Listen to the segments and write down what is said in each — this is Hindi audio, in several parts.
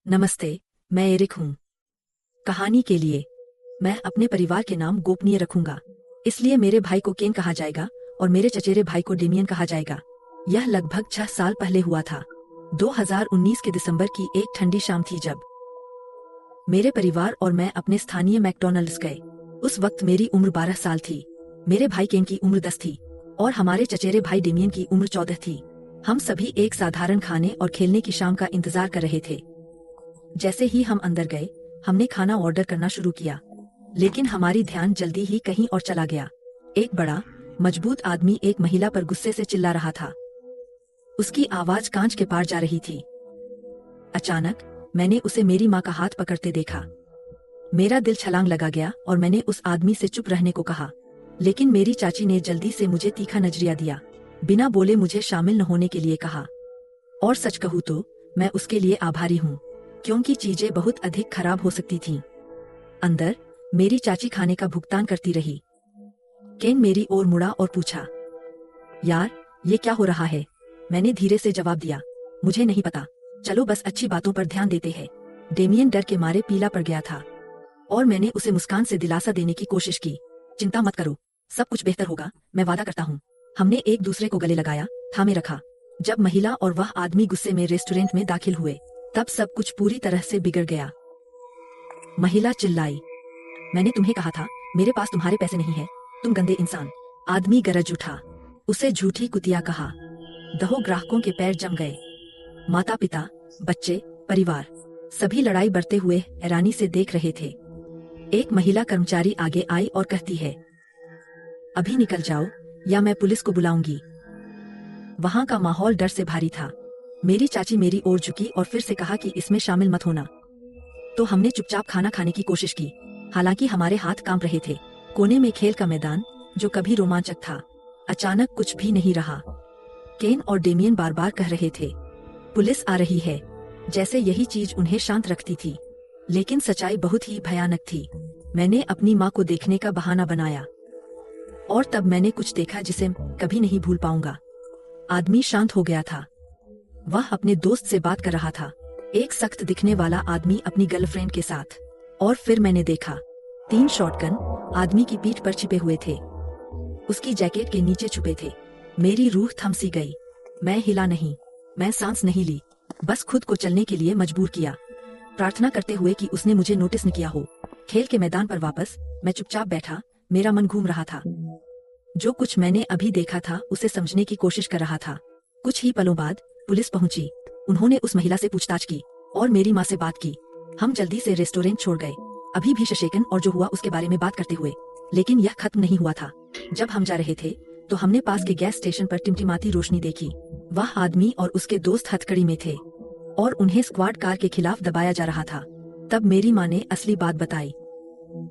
नमस्ते, मैं एरिक हूँ। कहानी के लिए मैं अपने परिवार के नाम गोपनीय रखूंगा, इसलिए मेरे भाई को केन कहा जाएगा और मेरे चचेरे भाई को डेमियन कहा जाएगा। यह लगभग 6 साल पहले हुआ था। 2019 के दिसंबर की एक ठंडी शाम थी जब मेरे परिवार और मैं अपने स्थानीय मैकडॉनल्ड्स गए। उस वक्त मेरी उम्र 12 साल थी, मेरे भाई केन की उम्र 10 थी और हमारे चचेरे भाई डेमियन की उम्र 14 थी। हम सभी एक साधारण खाने और खेलने की शाम का इंतजार कर रहे थे। जैसे ही हम अंदर गए, हमने खाना ऑर्डर करना शुरू किया, लेकिन हमारी ध्यान जल्दी ही कहीं और चला गया। एक बड़ा, मजबूत आदमी एक महिला पर गुस्से से चिल्ला रहा था। उसकी आवाज कांच के पार जा रही थी। अचानक मैंने उसे मेरी माँ का हाथ पकड़ते देखा। मेरा दिल छलांग लगा गया और मैंने उस आदमी से चुप रहने को कहा, लेकिन मेरी चाची ने जल्दी से मुझे तीखा नजरिया दिया, बिना बोले मुझे शामिल न होने के लिए कहा। और सच कहूँ तो मैं उसके लिए आभारी हूँ, क्योंकि चीजें बहुत अधिक खराब हो सकती थीं। अंदर मेरी चाची खाने का भुगतान करती रही। केन मेरी ओर मुड़ा और पूछा, यार, ये क्या हो रहा है? मैंने धीरे से जवाब दिया, मुझे नहीं पता, चलो बस अच्छी बातों पर ध्यान देते हैं। डेमियन डर के मारे पीला पड़ गया था और मैंने उसे मुस्कान से दिलासा देने की कोशिश की। चिंता मत करो, सब कुछ बेहतर होगा, मैं वादा करता हूँ। हमने एक दूसरे को गले लगाया, थामे रखा। जब महिला और वह आदमी गुस्से में रेस्टोरेंट में दाखिल हुए, तब सब कुछ पूरी तरह से बिगड़ गया। महिला चिल्लाई, मैंने तुम्हें कहा था, मेरे पास तुम्हारे पैसे नहीं है, तुम गंदे इंसान। आदमी गरज उठा, उसे झूठी कुतिया कहा। दहो ग्राहकों के पैर जम गए। माता पिता, बच्चे, परिवार, सभी लड़ाई बढ़ते हुए हैरानी से देख रहे थे। एक महिला कर्मचारी आगे आई और कहती है, अभी निकल जाओ या मैं पुलिस को बुलाऊंगी। वहां का माहौल डर से भारी था। मेरी चाची मेरी ओर झुकी और फिर से कहा कि इसमें शामिल मत होना। तो हमने चुपचाप खाना खाने की कोशिश की, हालांकि हमारे हाथ कांप रहे थे। कोने में खेल का मैदान, जो कभी रोमांचक था, अचानक कुछ भी नहीं रहा। केन और डेमियन बार बार कह रहे थे, पुलिस आ रही है, जैसे यही चीज उन्हें शांत रखती थी। लेकिन सच्चाई बहुत ही भयानक थी। मैंने अपनी माँ को देखने का बहाना बनाया और तब मैंने कुछ देखा जिसे कभी नहीं भूल पाऊंगा। आदमी शांत हो गया था। वह अपने दोस्त से बात कर रहा था, एक सख्त दिखने वाला आदमी अपनी गर्लफ्रेंड के साथ। और फिर मैंने देखा 3 शॉटगन आदमी की पीठ पर छिपे हुए थे, उसकी जैकेट के नीचे छुपे थे। मेरी रूह थम सी गई। मैं हिला नहीं, मैं सांस नहीं ली, बस खुद को चलने के लिए मजबूर किया, प्रार्थना करते हुए कि उसने मुझे नोटिस न किया हो। खेल के मैदान पर वापस मैं चुपचाप बैठा, मेरा मन घूम रहा था। जो कुछ मैंने अभी देखा था उसे समझने की कोशिश कर रहा था। कुछ ही पलों बाद पुलिस पहुंची। उन्होंने उस महिला से पूछताछ की और मेरी माँ से बात की। हम जल्दी से रेस्टोरेंट छोड़ गए, अभी भी शशेकन और जो हुआ उसके बारे में बात करते हुए। लेकिन यह खत्म नहीं हुआ था। जब हम जा रहे थे तो हमने पास के गैस स्टेशन पर टिमटिमाती रोशनी देखी। वह आदमी और उसके दोस्त हथकड़ी में थे और उन्हें स्क्वाड कार के खिलाफ दबाया जा रहा था। तब मेरी माँ ने असली बात बताई।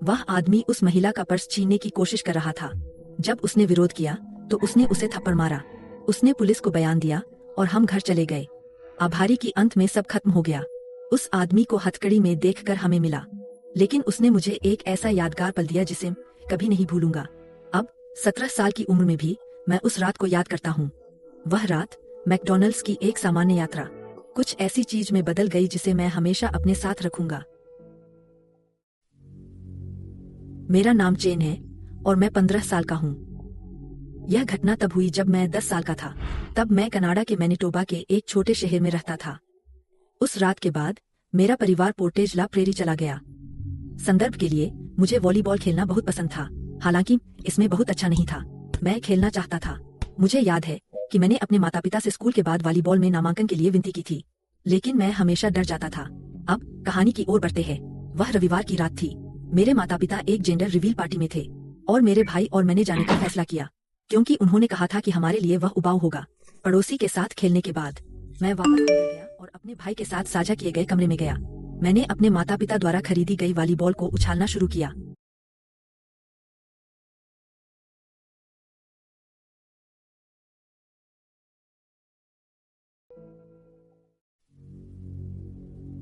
वह आदमी उस महिला का पर्स छीनने की कोशिश कर रहा था। जब उसने विरोध किया तो उसने उसे थप्पड़ मारा। उसने पुलिस को बयान दिया और हम घर चले गए। आभारी की अंत में सब खत्म हो गया। उस आदमी को हथकड़ी में देखकर हमें मिला, लेकिन उसने मुझे एक ऐसा यादगार पल दिया जिसे कभी नहीं भूलूंगा। अब 17 साल की उम्र में भी मैं उस रात को याद करता हूँ। वह रात मैकडॉनल्ड्स की एक सामान्य यात्रा कुछ ऐसी चीज में बदल गई जिसे मैं हमेशा अपने साथ रखूंगा। मेरा नाम चेन है और मैं 15 साल का हूँ। यह घटना तब हुई जब मैं 10 साल का था। तब मैं कनाडा के मैनिटोबा के एक छोटे शहर में रहता था। उस रात के बाद मेरा परिवार पोर्टेज ला प्रेरी चला गया। संदर्भ के लिए, मुझे वॉलीबॉल खेलना बहुत पसंद था, हालांकि इसमें बहुत अच्छा नहीं था। मैं खेलना चाहता था। मुझे याद है कि मैंने अपने माता पिता से स्कूल के बाद वॉलीबॉल में नामांकन के लिए विनती की थी, लेकिन मैं हमेशा डर जाता था। अब कहानी की ओर बढ़ते हैं। वह रविवार की रात थी। मेरे माता पिता एक जेंडर रिवील पार्टी में थे और मेरे भाई और मैंने जाने का फैसला किया, क्योंकि उन्होंने कहा था कि हमारे लिए वह उबाऊ होगा। पड़ोसी के साथ खेलने के बाद मैं वापस अंदर गया और अपने भाई के साथ साझा किए गए कमरे में गया। मैंने अपने माता पिता द्वारा खरीदी गई वॉलीबॉल को उछालना शुरू किया।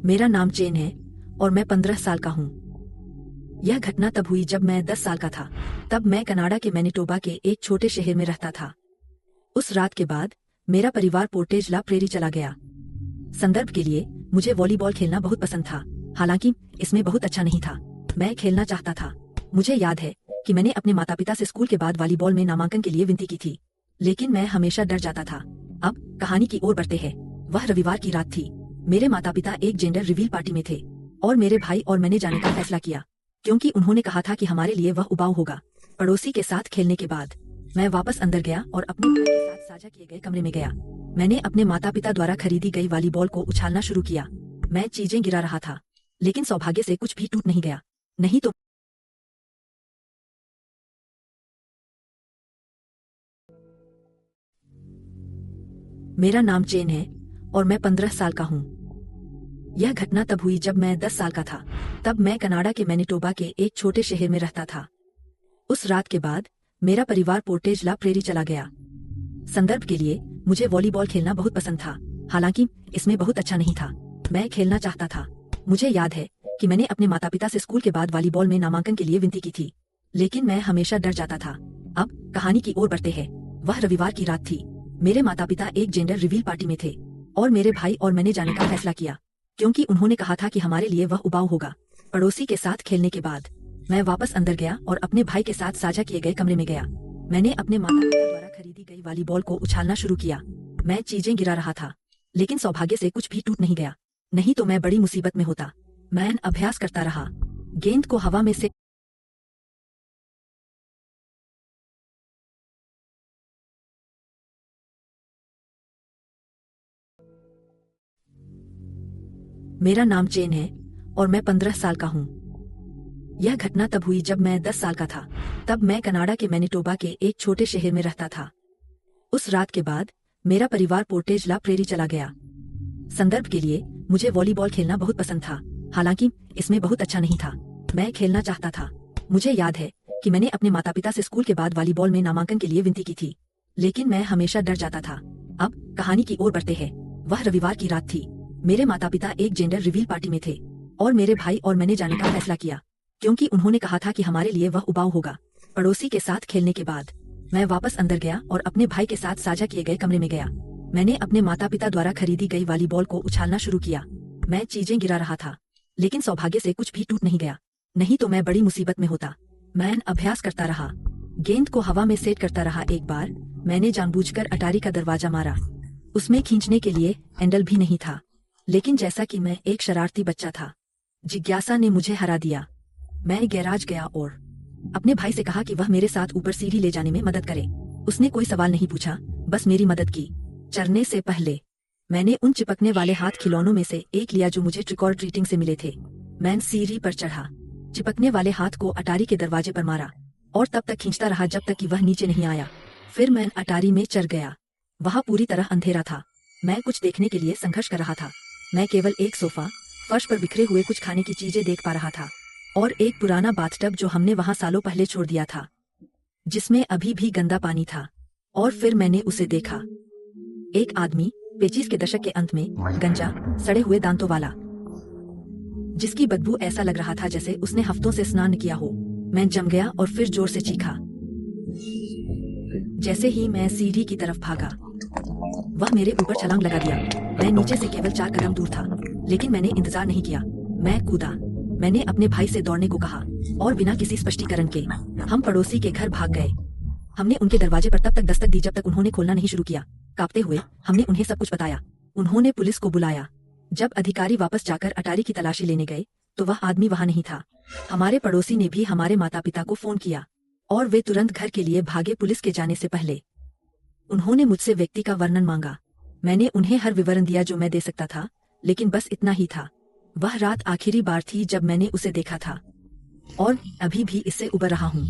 मेरा नाम चेन है और मैं 15 साल का हूँ। यह घटना तब हुई जब मैं 10 साल का था। तब मैं कनाडा के मैनिटोबा के एक छोटे शहर में रहता था। उस रात के बाद मेरा परिवार पोर्टेज ला प्रेरी चला गया। संदर्भ के लिए, मुझे वॉलीबॉल खेलना बहुत पसंद था, हालांकि इसमें बहुत अच्छा नहीं था। मैं खेलना चाहता था। मुझे याद है कि मैंने अपने माता पिता से स्कूल के बाद वॉलीबॉल में नामांकन के लिए विनती की थी, लेकिन मैं हमेशा डर जाता था। अब कहानी की ओर बढ़ते हैं। वह रविवार की रात थी। मेरे माता पिता एक जेंडर रिवील पार्टी में थे और मेरे भाई और मैंने जाने का फैसला किया, क्योंकि उन्होंने कहा था कि हमारे लिए वह उबाऊ होगा। पड़ोसी के साथ खेलने के बाद मैं वापस अंदर गया और अपने भाई के साथ साझा किए गए कमरे में गया। मैंने अपने माता पिता द्वारा खरीदी गई वॉलीबॉल को उछालना शुरू किया। मैं चीजें गिरा रहा था, लेकिन सौभाग्य से कुछ भी टूट नहीं गया। नहीं तो मेरा नाम चेन है और मैं 15 साल का हूँ। यह घटना तब हुई जब मैं 10 साल का था। तब मैं कनाडा के मैनिटोबा के एक छोटे शहर में रहता था। उस रात के बाद मेरा परिवार पोर्टेज ला प्रेरी चला गया। संदर्भ के लिए, मुझे वॉलीबॉल खेलना बहुत पसंद था, हालांकि इसमें बहुत अच्छा नहीं था। मैं खेलना चाहता था। मुझे याद है कि मैंने अपने माता पिता से स्कूल के बाद वॉलीबॉल में नामांकन के लिए विनती की थी, लेकिन मैं हमेशा डर जाता था। अब कहानी की ओर बढ़ते हैं। वह रविवार की रात थी। मेरे माता पिता एक जेंडर रिवील पार्टी में थे और मेरे भाई और मैंने जाने का फैसला किया, क्योंकि उन्होंने कहा था कि हमारे लिए वह उबाऊ होगा। पड़ोसी के साथ खेलने के बाद मैं वापस अंदर गया और अपने भाई के साथ साझा किए गए कमरे में गया। मैंने अपने माता पिता द्वारा खरीदी गई वॉलीबॉल को उछालना शुरू किया। मैं चीजें गिरा रहा था, लेकिन सौभाग्य से कुछ भी टूट नहीं गया। नहीं तो मैं बड़ी मुसीबत में होता। मैं अभ्यास करता रहा, गेंद को हवा में से मेरा नाम चेन है और मैं 15 साल का हूँ। यह घटना तब हुई जब मैं 10 साल का था। तब मैं कनाडा के मैनिटोबा के एक छोटे शहर में रहता था। उस रात के बाद मेरा परिवार पोर्टेज ला प्रेरी चला गया। संदर्भ के लिए, मुझे वॉलीबॉल खेलना बहुत पसंद था, हालांकि इसमें बहुत अच्छा नहीं था। मैं खेलना चाहता था। मुझे याद है कि मैंने अपने माता पिता से स्कूल के बाद वॉलीबॉल में नामांकन के लिए विनती की थी, लेकिन मैं हमेशा डर जाता था। अब कहानी की ओर बढ़ते हैं। वह रविवार की रात थी। मेरे माता पिता एक जेंडर रिवील पार्टी में थे और मेरे भाई और मैंने जाने का फैसला किया, क्योंकि उन्होंने कहा था कि हमारे लिए वह उबाऊ होगा। पड़ोसी के साथ खेलने के बाद मैं वापस अंदर गया और अपने भाई के साथ साझा किए गए कमरे में गया। मैंने अपने माता पिता द्वारा खरीदी गई वॉलीबॉल को उछालना शुरू किया। मैं चीजें गिरा रहा था, लेकिन सौभाग्य से कुछ भी टूट नहीं गया। नहीं तो मैं बड़ी मुसीबत में होता। मैं अभ्यास करता रहा, गेंद को हवा में सेट करता रहा। एक बार मैंने जानबूझकर अटारी का दरवाजा मारा। उसमें खींचने के लिए हैंडल भी नहीं था, लेकिन जैसा कि मैं एक शरारती बच्चा था, जिज्ञासा ने मुझे हरा दिया। मैं गैराज गया और अपने भाई से कहा कि वह मेरे साथ ऊपर सीढ़ी ले जाने में मदद करे। उसने कोई सवाल नहीं पूछा, बस मेरी मदद की। चढ़ने से पहले मैंने उन चिपकने वाले हाथ खिलौनों में से एक लिया जो मुझे ट्रिक और ट्रीटिंग से मिले थे। मैं सीढ़ी पर चढ़ा, चिपकने वाले हाथ को अटारी के दरवाजे पर मारा और तब तक खींचता रहा जब तक कि वह नीचे नहीं आया। फिर मैं अटारी में चढ़ गया। वहां पूरी तरह अंधेरा था। मैं कुछ देखने के लिए संघर्ष कर रहा था। मैं केवल एक सोफा, फर्श पर बिखरे हुए कुछ खाने की चीजें देख पा रहा था और एक पुराना बाथटब जो हमने वहां सालों पहले छोड़ दिया था, जिसमें अभी भी गंदा पानी था। और फिर मैंने उसे देखा, एक आदमी 25 के दशक के अंत में, गंजा, सड़े हुए दांतों वाला, जिसकी बदबू ऐसा लग रहा था जैसे उसने हफ्तों से स्नान किया हो। मैं जम गया और फिर जोर से चीखा। जैसे ही मैं सीढ़ी की तरफ भागा, वह मेरे ऊपर छलांग लगा दिया। मैं नीचे से केवल 4 कदम दूर था, लेकिन मैंने इंतजार नहीं किया। मैं कूदा। मैंने अपने भाई से दौड़ने को कहा और बिना किसी स्पष्टीकरण के हम पड़ोसी के घर भाग गए। हमने उनके दरवाजे पर तब तक दस्तक दी जब तक उन्होंने खोलना नहीं शुरू किया। कांपते हुए हमने उन्हें सब कुछ बताया। उन्होंने पुलिस को बुलाया। जब अधिकारी वापस जाकर अटारी की तलाशी लेने गए तो वह आदमी वहां नहीं था। हमारे पड़ोसी ने भी हमारे माता पिता को फोन किया और वे तुरंत घर के लिए भागे। पुलिस के जाने से पहले उन्होंने मुझसे व्यक्ति का वर्णन मांगा। मैंने उन्हें हर विवरण दिया जो मैं दे सकता था, लेकिन बस इतना ही था। वह रात आखिरी बार थी जब मैंने उसे देखा था और अभी भी इससे उबर रहा हूँ।